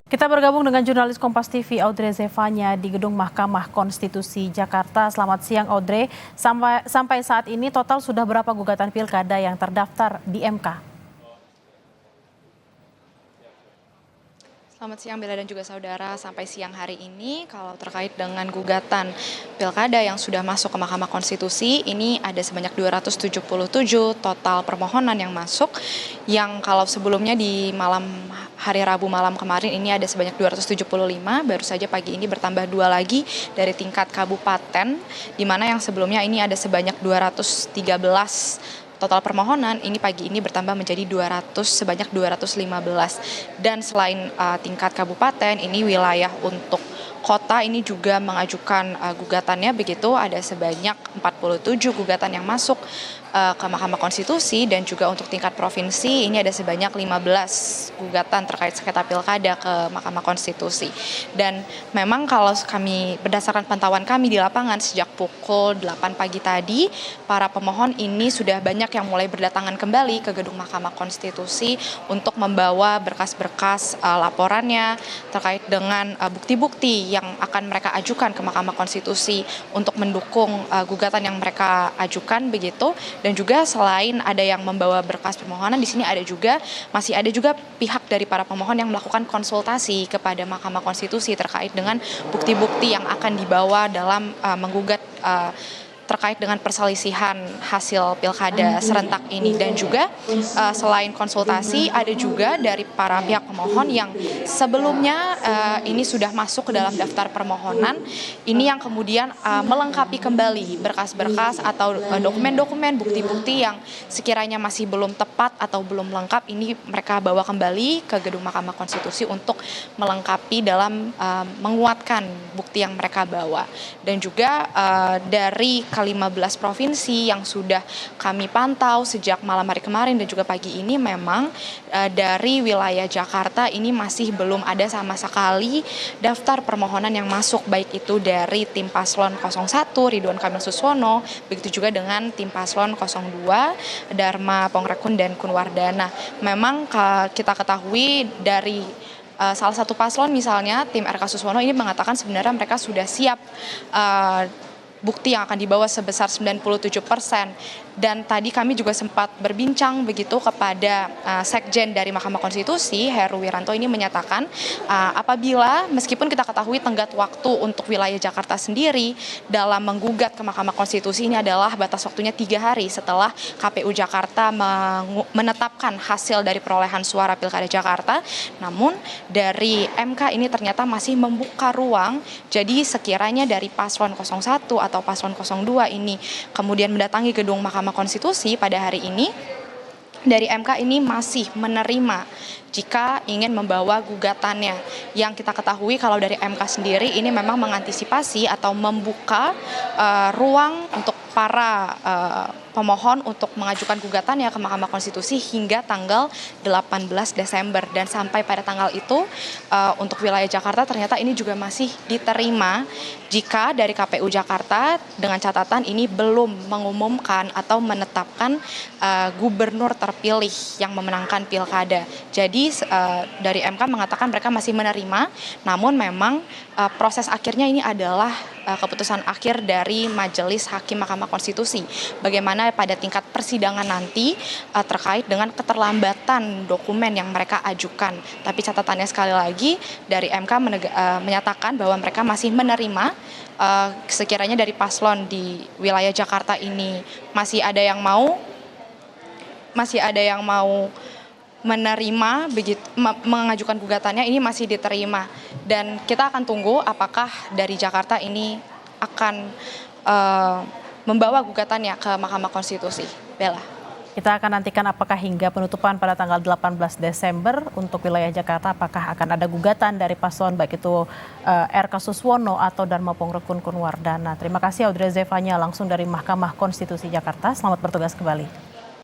Kita bergabung dengan jurnalis Kompas TV Audrey Zevanya di Gedung Mahkamah Konstitusi Jakarta. Selamat siang Audrey. Sampai saat ini total sudah berapa gugatan pilkada yang terdaftar di MK? Selamat siang Bella dan juga saudara. Sampai siang hari ini kalau terkait dengan gugatan pilkada yang sudah masuk ke Mahkamah Konstitusi, ini ada sebanyak 277 total permohonan yang masuk, yang kalau sebelumnya di hari Rabu malam kemarin ini ada sebanyak 275, baru saja pagi ini bertambah 2 lagi dari tingkat kabupaten, di mana yang sebelumnya ini ada sebanyak 213 total permohonan, ini pagi ini bertambah menjadi sebanyak 215. Dan selain tingkat kabupaten, ini wilayah untuk kota ini juga mengajukan gugatannya, begitu ada sebanyak 47 gugatan yang masuk ke Mahkamah Konstitusi, dan juga untuk tingkat provinsi ini ada sebanyak 15 gugatan terkait sengketa pilkada ke Mahkamah Konstitusi. Dan memang kalau kami berdasarkan pantauan kami di lapangan sejak pukul 8 pagi tadi, para pemohon ini sudah banyak yang mulai berdatangan kembali ke Gedung Mahkamah Konstitusi untuk membawa berkas-berkas laporannya terkait dengan bukti-bukti yang akan mereka ajukan ke Mahkamah Konstitusi untuk mendukung gugatan yang mereka ajukan, begitu. Dan juga selain ada yang membawa berkas permohonan, di sini masih ada juga pihak dari para pemohon yang melakukan konsultasi kepada Mahkamah Konstitusi terkait dengan bukti-bukti yang akan dibawa dalam menggugat terkait dengan perselisihan hasil pilkada serentak ini. Dan juga selain konsultasi, ada juga dari para pihak pemohon yang sebelumnya ini sudah masuk ke dalam daftar permohonan, ini yang kemudian melengkapi kembali berkas-berkas atau dokumen-dokumen bukti-bukti yang sekiranya masih belum tepat atau belum lengkap, ini mereka bawa kembali ke Gedung Mahkamah Konstitusi untuk melengkapi dalam menguatkan bukti yang mereka bawa. Dan juga dari ke-15 provinsi yang sudah kami pantau sejak malam hari kemarin dan juga pagi ini, memang dari wilayah Jakarta ini masih belum ada sama sekali daftar permohonan yang masuk, baik itu dari tim paslon 01 Ridwan Kamil Suswono, begitu juga dengan tim paslon 02 Dharma Pongrekun dan Kunwardana. Memang kita ketahui dari salah satu paslon, misalnya tim RK Suswono, ini mengatakan sebenarnya mereka sudah siap bukti yang akan dibawa sebesar 97%. Dan tadi kami juga sempat berbincang begitu kepada Sekjen dari Mahkamah Konstitusi, Heru Wiranto, ini menyatakan apabila meskipun kita ketahui tenggat waktu untuk wilayah Jakarta sendiri dalam menggugat ke Mahkamah Konstitusi ini adalah batas waktunya 3 hari setelah KPU Jakarta menetapkan hasil dari perolehan suara Pilkada Jakarta, namun dari MK ini ternyata masih membuka ruang. Jadi sekiranya dari paslon 01 atau paslon 02 ini kemudian mendatangi gedung Mahkamah Konstitusi pada hari ini, dari MK ini masih menerima jika ingin membawa gugatannya. Yang kita ketahui kalau dari MK sendiri ini memang mengantisipasi atau membuka ruang untuk para pemohon untuk mengajukan gugatannya ke Mahkamah Konstitusi hingga tanggal 18 Desember. Dan sampai pada tanggal itu untuk wilayah Jakarta ternyata ini juga masih diterima jika dari KPU Jakarta dengan catatan ini belum mengumumkan atau menetapkan gubernur terpilih yang memenangkan pilkada. Jadi dari MK mengatakan mereka masih menerima, namun memang proses akhirnya ini adalah keputusan akhir dari Majelis Hakim Mahkamah Konstitusi. Bagaimana pada tingkat persidangan nanti terkait dengan keterlambatan dokumen yang mereka ajukan. Tapi catatannya sekali lagi dari MK menyatakan bahwa mereka masih menerima sekiranya dari paslon di wilayah Jakarta ini masih ada yang mau menerima begitu mengajukan gugatannya, ini masih diterima. Dan kita akan tunggu apakah dari Jakarta ini akan membawa gugatannya ke Mahkamah Konstitusi. Bella. Kita akan nantikan apakah hingga penutupan pada tanggal 18 Desember untuk wilayah Jakarta, apakah akan ada gugatan dari paslon baik itu RK Suswono atau Dharma Pongrekun Kunwardana. Terima kasih Audrey Zevanya langsung dari Mahkamah Konstitusi Jakarta. Selamat bertugas kembali.